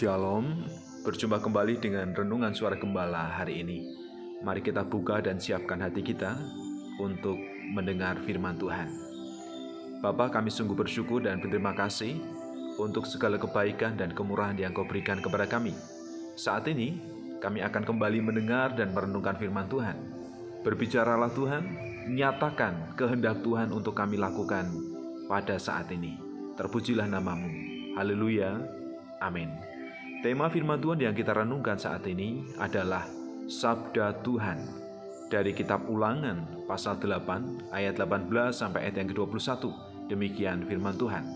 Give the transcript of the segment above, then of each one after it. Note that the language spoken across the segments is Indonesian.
Shalom, berjumpa kembali dengan Renungan Suara Gembala hari ini. Mari kita buka dan siapkan hati kita untuk mendengar firman Tuhan. Bapa, kami sungguh bersyukur dan berterima kasih untuk segala kebaikan dan kemurahan yang Kau berikan kepada kami. Saat ini, kami akan kembali mendengar dan merenungkan firman Tuhan. Berbicaralah Tuhan, nyatakan kehendak Tuhan untuk kami lakukan pada saat ini. Terpujilah nama-Mu. Haleluya. Amin. Tema firman Tuhan yang kita renungkan saat ini adalah Sabda Tuhan dari kitab Ulangan pasal 8 ayat 18 sampai ayat yang ke-21. Demikian firman Tuhan.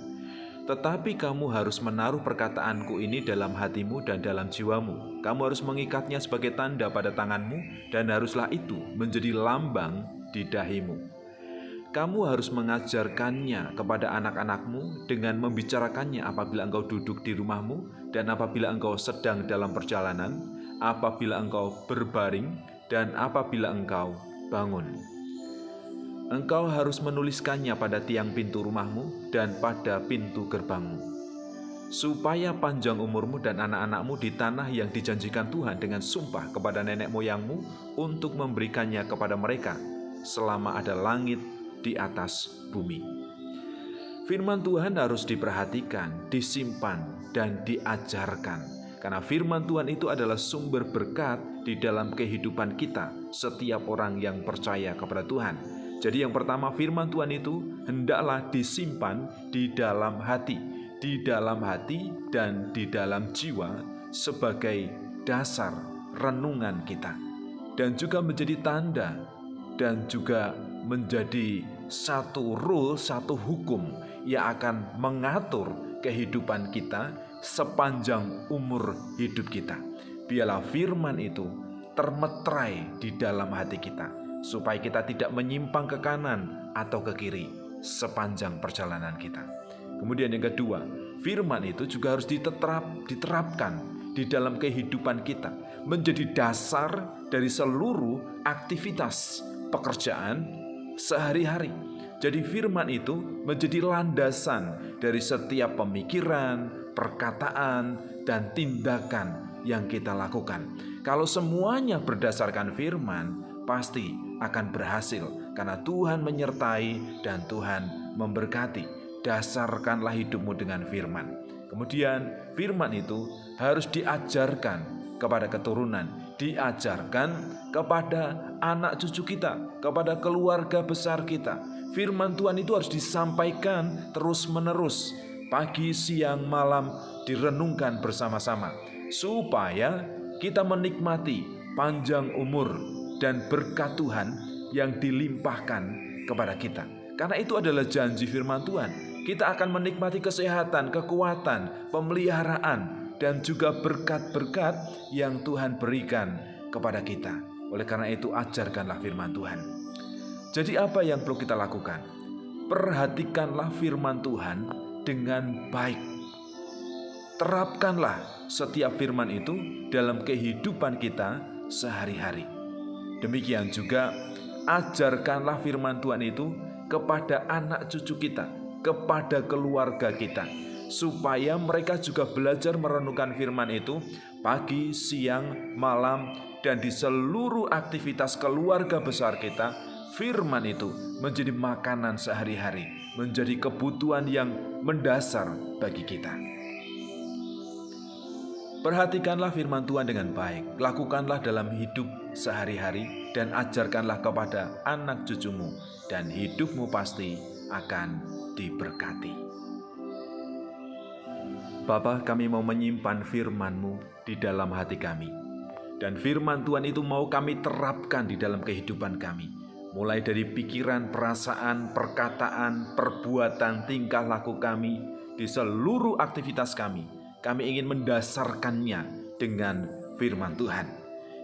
Tetapi kamu harus menaruh perkataanku ini dalam hatimu dan dalam jiwamu. Kamu harus mengikatnya sebagai tanda pada tanganmu dan haruslah itu menjadi lambang di dahimu. Kamu harus mengajarkannya kepada anak-anakmu dengan membicarakannya apabila engkau duduk di rumahmu dan apabila engkau sedang dalam perjalanan, apabila engkau berbaring dan apabila engkau bangun. Engkau harus menuliskannya pada tiang pintu rumahmu dan pada pintu gerbangmu, supaya panjang umurmu dan anak-anakmu di tanah yang dijanjikan Tuhan dengan sumpah kepada nenek moyangmu untuk memberikannya kepada mereka selama ada langit di atas bumi. Firman Tuhan harus diperhatikan, disimpan, dan diajarkan. Karena firman Tuhan itu adalah sumber berkat di dalam kehidupan kita, setiap orang yang percaya kepada Tuhan. Jadi yang pertama, firman Tuhan itu hendaklah disimpan di dalam hati dan di dalam jiwa sebagai dasar renungan kita. Dan juga menjadi tanda dan juga menjadi satu rule, satu hukum yang akan mengatur kehidupan kita sepanjang umur hidup kita. Biarlah firman itu termeterai di dalam hati kita, supaya kita tidak menyimpang ke kanan atau ke kiri sepanjang perjalanan kita. Kemudian yang kedua, firman itu juga harus diterapkan di dalam kehidupan kita, menjadi dasar dari seluruh aktivitas pekerjaan sehari-hari. Jadi firman itu menjadi landasan dari setiap pemikiran, perkataan, dan tindakan yang kita lakukan. Kalau semuanya berdasarkan firman, pasti akan berhasil karena Tuhan menyertai dan Tuhan memberkati. Dasarkanlah hidupmu dengan firman. Kemudian firman itu harus diajarkan kepada keturunan, diajarkan kepada anak cucu kita, kepada keluarga besar kita. Firman Tuhan itu harus disampaikan terus-menerus, pagi, siang, malam, direnungkan bersama-sama, supaya kita menikmati panjang umur dan berkat Tuhan yang dilimpahkan kepada kita. Karena itu adalah janji firman Tuhan. Kita akan menikmati kesehatan, kekuatan, pemeliharaan, dan juga berkat-berkat yang Tuhan berikan kepada kita. Oleh karena itu, ajarkanlah firman Tuhan. Jadi apa yang perlu kita lakukan? Perhatikanlah firman Tuhan dengan baik. Terapkanlah setiap firman itu dalam kehidupan kita sehari-hari. Demikian juga, ajarkanlah firman Tuhan itu kepada anak cucu kita, kepada keluarga kita, supaya mereka juga belajar merenungkan firman itu pagi, siang, malam, dan di seluruh aktivitas keluarga besar kita. Firman itu menjadi makanan sehari-hari, menjadi kebutuhan yang mendasar bagi kita. Perhatikanlah firman Tuhan dengan baik, lakukanlah dalam hidup sehari-hari, dan ajarkanlah kepada anak cucumu, dan hidupmu pasti akan diberkati. Bapa, kami mau menyimpan firman-Mu di dalam hati kami. Dan firman Tuhan itu mau kami terapkan di dalam kehidupan kami. Mulai dari pikiran, perasaan, perkataan, perbuatan, tingkah laku kami, di seluruh aktivitas kami. Kami ingin mendasarkannya dengan firman Tuhan.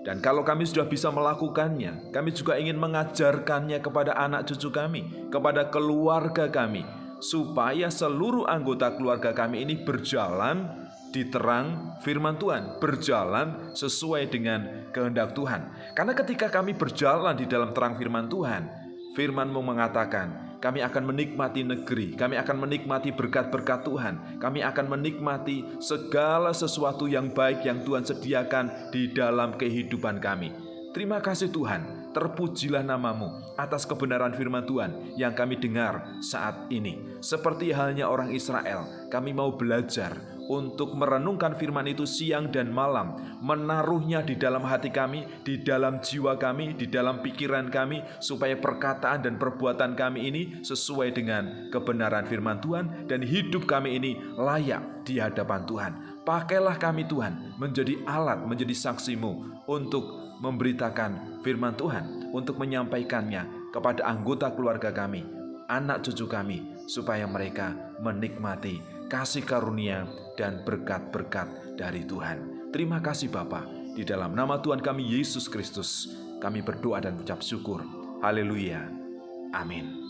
Dan kalau kami sudah bisa melakukannya, kami juga ingin mengajarkannya kepada anak cucu kami, kepada keluarga kami, supaya seluruh anggota keluarga kami ini berjalan di terang firman Tuhan, berjalan sesuai dengan kehendak Tuhan. Karena ketika kami berjalan di dalam terang firman Tuhan, firman-Mu mengatakan, kami akan menikmati negeri, kami akan menikmati berkat-berkat Tuhan, kami akan menikmati segala sesuatu yang baik yang Tuhan sediakan di dalam kehidupan kami. Terima kasih Tuhan, terpujilah namamu atas kebenaran firman Tuhan yang kami dengar saat ini. Seperti halnya orang Israel, kami mau belajar untuk merenungkan firman itu siang dan malam, menaruhnya di dalam hati kami, di dalam jiwa kami, di dalam pikiran kami, supaya perkataan dan perbuatan kami ini sesuai dengan kebenaran firman Tuhan, dan hidup kami ini layak di hadapan Tuhan. Pakailah kami Tuhan menjadi alat, menjadi saksimu untuk memberitakan firman Tuhan, untuk menyampaikannya kepada anggota keluarga kami, anak cucu kami, supaya mereka menikmati kasih karunia dan berkat-berkat dari Tuhan. Terima kasih Bapa. Di dalam nama Tuhan kami Yesus Kristus, kami berdoa dan ucap syukur. Haleluya. Amin.